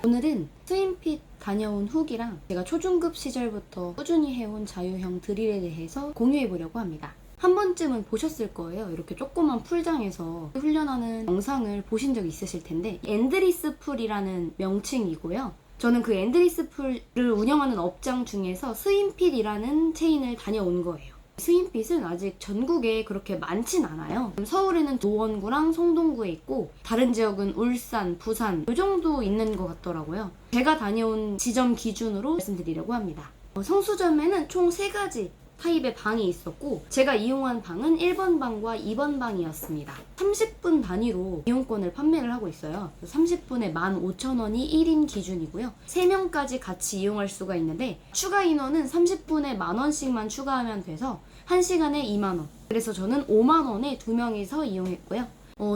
오늘은 스윙핏 다녀온 후기랑 제가 초중급 시절부터 꾸준히 해온 자유형 드릴에 대해서 공유해보려고 합니다. 한 번쯤은 보셨을 거예요. 이렇게 조그만 풀장에서 훈련하는 영상을 보신 적 있으실 텐데, 엔드리스 풀이라는 명칭이고요. 저는 그 엔드리스 풀을 운영하는 업장 중에서 스윙핏이라는 체인을 다녀온 거예요. 스윙핏은 아직 전국에 그렇게 많진 않아요. 서울에는 노원구랑 성동구에 있고, 다른 지역은 울산, 부산 이 정도 있는 것 같더라고요. 제가 다녀온 지점 기준으로 말씀드리려고 합니다. 성수점에는 총 3가지 타입의 방이 있었고, 제가 이용한 방은 1번 방과 2번 방이었습니다. 30분 단위로 이용권을 판매를 하고 있어요. 30분에 15,000원이 1인 기준이고요. 3명까지 같이 이용할 수가 있는데, 추가 인원은 30분에 10,000원씩만 추가하면 돼서 1시간에 2만원. 그래서 저는 5만원에 2명이서 이용했고요.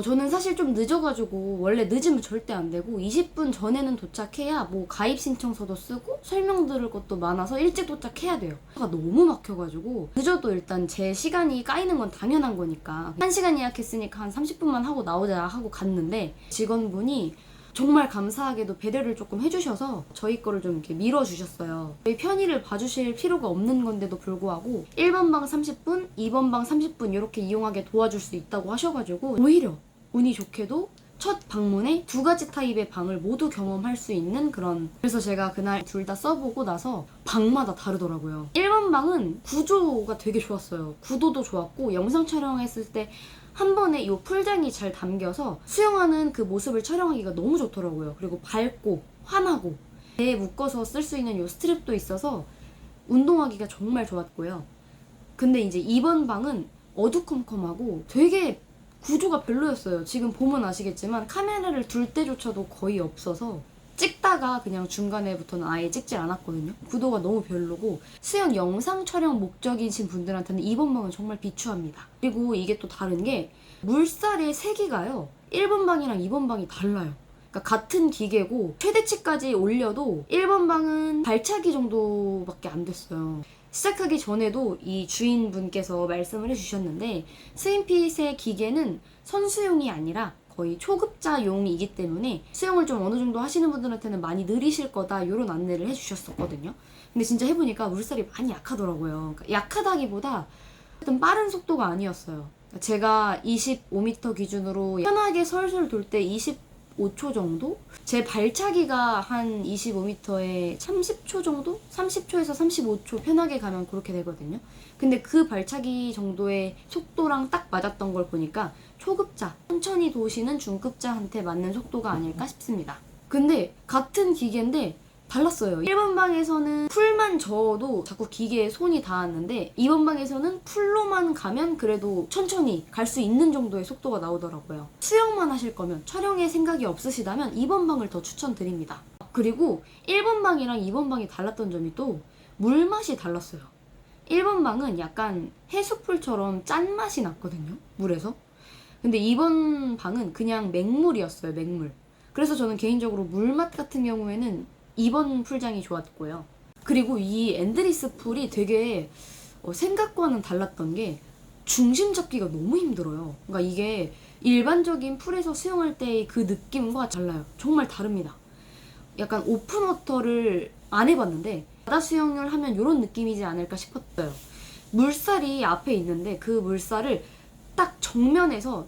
저는 사실 좀 늦어가지고, 원래 늦으면 절대 안 되고 20분 전에는 도착해야 뭐 가입 신청서도 쓰고 설명 들을 것도 많아서 일찍 도착해야 돼요. 너무 막혀가지고 늦어도 일단 제 시간이 까이는 건 당연한 거니까 1시간 예약했으니까 한 30분만 하고 나오자 하고 갔는데, 직원분이 정말 감사하게도 배려를 조금 해주셔서 저희 거를 좀 이렇게 밀어주셨어요. 저희 편의를 봐주실 필요가 없는 건데도 불구하고 1번 방 30분, 2번 방 30분 이렇게 이용하게 도와줄 수 있다고 하셔가지고, 오히려 운이 좋게도 첫 방문에 2가지 타입의 방을 모두 경험할 수 있는 그런, 그래서 제가 그날 둘 다 써보고 나서 방마다 다르더라고요. 1번 방은 구조가 되게 좋았어요. 구도도 좋았고, 영상 촬영했을 때 한 번에 이 풀장이 잘 담겨서 수영하는 그 모습을 촬영하기가 너무 좋더라고요. 그리고 밝고 환하고 배에 묶어서 쓸 수 있는 이 스트랩도 있어서 운동하기가 정말 좋았고요. 근데 이제 2번 방은 어두컴컴하고 되게 구조가 별로였어요. 지금 보면 아시겠지만 카메라를 둘 때조차도 거의 없어서 찍다가 그냥 중간에부터는 아예 찍질 않았거든요. 구도가 너무 별로고, 수영 영상 촬영 목적이신 분들한테는 2번 방은 정말 비추합니다. 그리고 이게 또 다른 게 물살의 세기가요, 1번 방이랑 2번 방이 달라요. 그러니까 같은 기계고 최대치까지 올려도 1번 방은 발차기 정도밖에 안 됐어요. 시작하기 전에도 이 주인분께서 말씀을 해주셨는데, 스윙핏의 기계는 선수용이 아니라 거의 초급자용이기 때문에 수영을 좀 어느 정도 하시는 분들한테는 많이 느리실 거다, 이런 안내를 해주셨었거든요. 근데 진짜 해보니까 물살이 많이 약하더라고요. 그러니까 약하다기보다 어떤 빠른 속도가 아니었어요. 제가 25m 기준으로 편하게 설설 돌 때 25초 정도? 제 발차기가 한 25m에 30초 정도? 30초에서 35초 편하게 가면 그렇게 되거든요. 근데 그 발차기 정도의 속도랑 딱 맞았던 걸 보니까 초급자, 천천히 도시는 중급자한테 맞는 속도가 아닐까 싶습니다. 근데 같은 기계인데 달랐어요. 1번 방에서는 풀만 저어도 자꾸 기계에 손이 닿았는데, 2번 방에서는 풀로만 가면 그래도 천천히 갈 수 있는 정도의 속도가 나오더라고요. 수영만 하실 거면, 촬영에 생각이 없으시다면 2번 방을 더 추천드립니다. 그리고 1번 방이랑 2번 방이 달랐던 점이 또 물맛이 달랐어요. 1번 방은 약간 해수풀처럼 짠맛이 났거든요, 물에서. 근데 2번 방은 그냥 맹물이었어요, 맹물. 그래서 저는 개인적으로 물맛 같은 경우에는 2번 풀장이 좋았고요. 그리고 이 엔드리스 풀이 되게 생각과는 달랐던 게 중심 잡기가 너무 힘들어요. 그러니까 이게 일반적인 풀에서 수영할 때의 그 느낌과 달라요. 정말 다릅니다. 약간 오픈워터를 안 해봤는데 바다 수영을 하면 이런 느낌이지 않을까 싶었어요. 물살이 앞에 있는데 그 물살을 딱 정면에서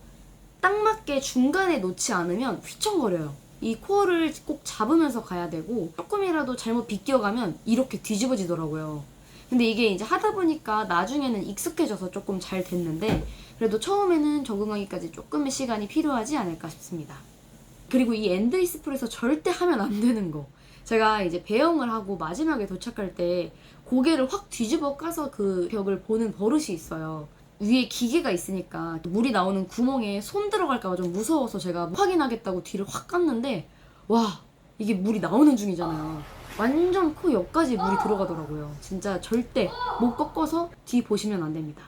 딱 맞게 중간에 놓지 않으면 휘청거려요. 이 코어를 꼭 잡으면서 가야 되고, 조금이라도 잘못 비껴가면 이렇게 뒤집어지더라고요. 근데 이게 이제 하다 보니까 나중에는 익숙해져서 조금 잘 됐는데, 그래도 처음에는 적응하기까지 조금의 시간이 필요하지 않을까 싶습니다. 그리고 이 엔드리스 풀에서 절대 하면 안 되는 거, 제가 이제 배영을 하고 마지막에 도착할 때 고개를 확 뒤집어 까서 그 벽을 보는 버릇이 있어요. 위에 기계가 있으니까 물이 나오는 구멍에 손 들어갈까봐 좀 무서워서 제가 확인하겠다고 뒤를 확 깠는데, 와, 이게 물이 나오는 중이잖아요. 완전 코 옆까지 물이 들어가더라고요. 진짜 절대 못 꺾어서 뒤 보시면 안 됩니다.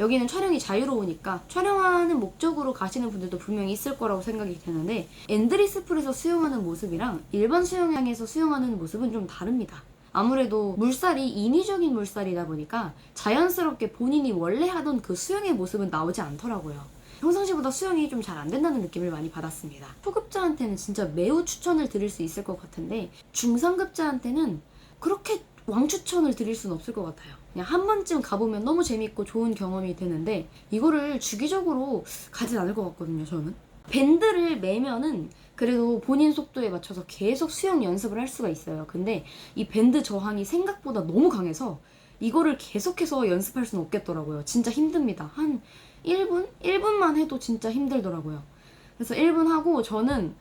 여기는 촬영이 자유로우니까 촬영하는 목적으로 가시는 분들도 분명히 있을 거라고 생각이 되는데, 엔드리스 풀에서 수영하는 모습이랑 일반 수영장에서 수영하는 모습은 좀 다릅니다. 아무래도 물살이 인위적인 물살이다 보니까 자연스럽게 본인이 원래 하던 그 수영의 모습은 나오지 않더라고요. 평상시보다 수영이 좀 잘 안 된다는 느낌을 많이 받았습니다. 초급자한테는 진짜 매우 추천을 드릴 수 있을 것 같은데 중상급자한테는 그렇게 왕추천을 드릴 수는 없을 것 같아요. 그냥 한 번쯤 가보면 너무 재밌고 좋은 경험이 되는데 이거를 주기적으로 가진 않을 것 같거든요, 저는. 밴드를 매면은 그래도 본인 속도에 맞춰서 계속 수영 연습을 할 수가 있어요. 근데 이 밴드 저항이 생각보다 너무 강해서 이거를 계속해서 연습할 수는 없겠더라고요. 진짜 힘듭니다. 한 1분? 1분만 해도 진짜 힘들더라고요. 그래서 1분 하고 저는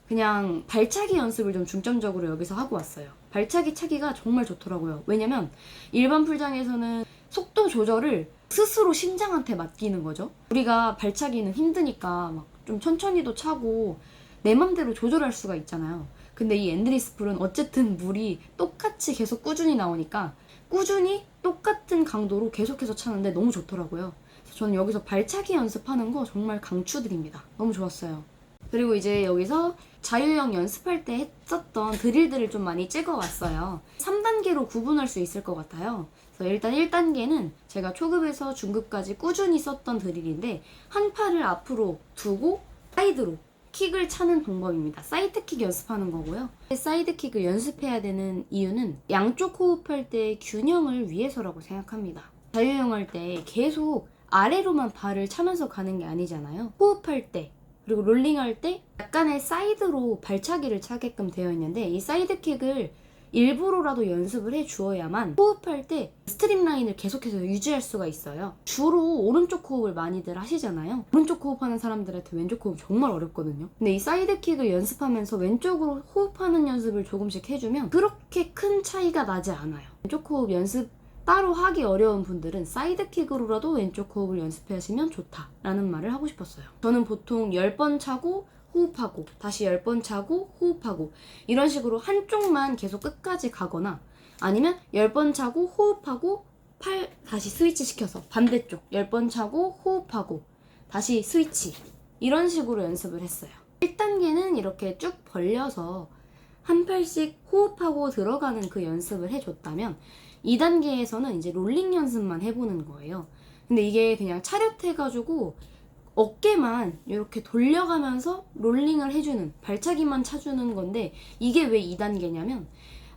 그냥 발차기 연습을 좀 중점적으로 여기서 하고 왔어요. 발차기 차기가 정말 좋더라고요. 왜냐면 일반 풀장에서는 속도 조절을 스스로 심장한테 맡기는 거죠. 우리가 발차기는 힘드니까 막 좀 천천히도 차고 내 맘대로 조절할 수가 있잖아요. 근데 이 엔드리스 풀은 어쨌든 물이 똑같이 계속 꾸준히 나오니까 꾸준히 똑같은 강도로 계속해서 차는데 너무 좋더라고요. 그래서 저는 여기서 발차기 연습하는 거 정말 강추드립니다. 너무 좋았어요. 그리고 이제 여기서 자유형 연습할 때 했었던 드릴들을 좀 많이 찍어왔어요. 3단계로 구분할 수 있을 것 같아요. 그래서 일단 1단계는 제가 초급에서 중급까지 꾸준히 썼던 드릴인데 한 팔을 앞으로 두고 사이드로 킥을 차는 방법입니다. 사이드킥 연습하는 거고요. 사이드킥을 연습해야 되는 이유는 양쪽 호흡할 때 균형을 위해서라고 생각합니다. 자유형 할 때 계속 아래로만 발을 차면서 가는 게 아니잖아요. 호흡할 때 그리고 롤링할 때 약간의 사이드로 발차기를 차게끔 되어 있는데 이 사이드킥을 일부러라도 연습을 해 주어야만 호흡할 때 스트림라인을 계속해서 유지할 수가 있어요. 주로 오른쪽 호흡을 많이들 하시잖아요. 오른쪽 호흡하는 사람들한테 왼쪽 호흡 정말 어렵거든요. 근데 이 사이드킥을 연습하면서 왼쪽으로 호흡하는 연습을 조금씩 해주면 그렇게 큰 차이가 나지 않아요. 왼쪽 호흡 연습 따로 하기 어려운 분들은 사이드킥으로라도 왼쪽 호흡을 연습하시면 좋다라는 말을 하고 싶었어요. 저는 보통 10번 차고 호흡하고 다시 10번 차고 호흡하고 이런 식으로 한쪽만 계속 끝까지 가거나 아니면 10번 차고 호흡하고 팔 다시 스위치 시켜서 반대쪽 10번 차고 호흡하고 다시 스위치 이런 식으로 연습을 했어요. 1단계는 이렇게 쭉 벌려서 한 팔씩 호흡하고 들어가는 그 연습을 해줬다면 2단계에서는 이제 롤링 연습만 해보는 거예요. 근데 이게 그냥 차렷해가지고 어깨만 이렇게 돌려가면서 롤링을 해주는 발차기만 차주는 건데 이게 왜 2단계냐면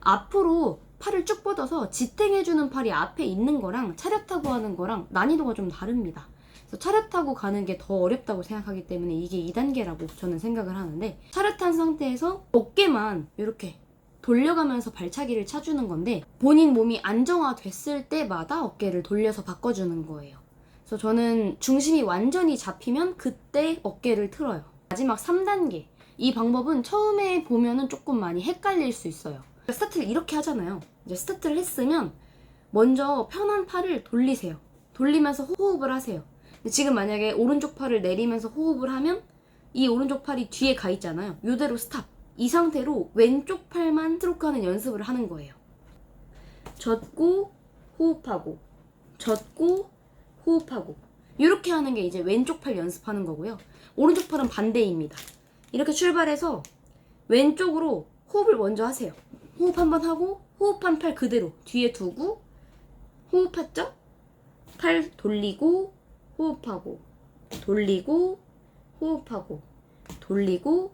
앞으로 팔을 쭉 뻗어서 지탱해주는 팔이 앞에 있는 거랑 차렷하고 하는 거랑 난이도가 좀 다릅니다. 그래서 차렷하고 가는 게 더 어렵다고 생각하기 때문에 이게 2단계라고 저는 생각을 하는데 차렷한 상태에서 어깨만 이렇게 돌려가면서 발차기를 차주는 건데 본인 몸이 안정화됐을 때마다 어깨를 돌려서 바꿔주는 거예요. 그래서 저는 중심이 완전히 잡히면 그때 어깨를 틀어요. 마지막 3단계. 이 방법은 처음에 보면은 조금 많이 헷갈릴 수 있어요. 스타트를 이렇게 하잖아요. 이제 스타트를 했으면 먼저 편한 팔을 돌리세요. 돌리면서 호흡을 하세요. 근데 지금 만약에 오른쪽 팔을 내리면서 호흡을 하면 이 오른쪽 팔이 뒤에 가 있잖아요. 이대로 스탑. 이 상태로 왼쪽 팔만 스트로크하는 연습을 하는 거예요. 젖고 호흡하고 젖고 호흡하고 이렇게 하는 게 이제 왼쪽 팔 연습하는 거고요. 오른쪽 팔은 반대입니다. 이렇게 출발해서 왼쪽으로 호흡을 먼저 하세요. 호흡 한번 하고 호흡한 팔 그대로 뒤에 두고 호흡했죠? 팔 돌리고 호흡하고 돌리고 호흡하고 돌리고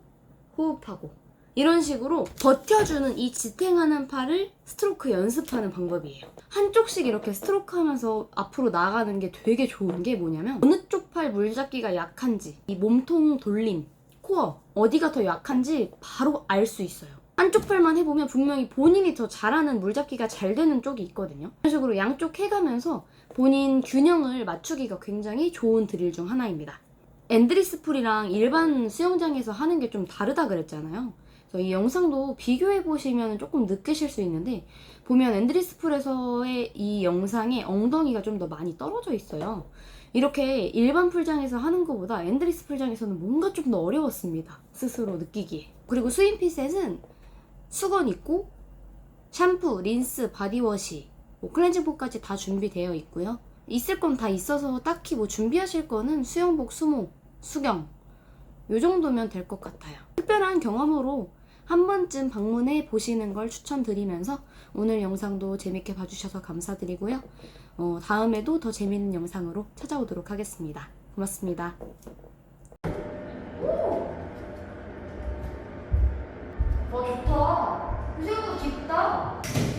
호흡하고 이런 식으로 버텨주는 이 지탱하는 팔을 스트로크 연습하는 방법이에요. 한쪽씩 이렇게 스트로크 하면서 앞으로 나가는 게 되게 좋은 게 뭐냐면 어느 쪽 팔 물잡기가 약한지 이 몸통 돌림, 코어 어디가 더 약한지 바로 알 수 있어요. 한쪽 팔만 해보면 분명히 본인이 더 잘하는 물잡기가 잘 되는 쪽이 있거든요. 이런 식으로 양쪽 해가면서 본인 균형을 맞추기가 굉장히 좋은 드릴 중 하나입니다. 엔드리스 풀이랑 일반 수영장에서 하는 게 좀 다르다 그랬잖아요. 그래서 이 영상도 비교해보시면 조금 느끼실 수 있는데 보면 엔드리스 풀에서의 이 영상에 엉덩이가 좀 더 많이 떨어져 있어요. 이렇게 일반 풀장에서 하는 것보다 엔드리스 풀장에서는 뭔가 좀 더 어려웠습니다. 스스로 느끼기에. 그리고 스윙핏셋은 수건 있고 샴푸, 린스, 바디워시, 클렌징 폼까지 다 준비되어 있고요. 있을 건 다 있어서 딱히 뭐 준비하실 거는 수영복, 수목, 수경 요 정도면 될 것 같아요. 특별한 경험으로 한 번쯤 방문해 보시는 걸 추천드리면서 오늘 영상도 재밌게 봐주셔서 감사드리고요. 다음에도 더 재밌는 영상으로 찾아오도록 하겠습니다. 고맙습니다. 고맙습니다. 와, 좋다. 생각보다 깊다.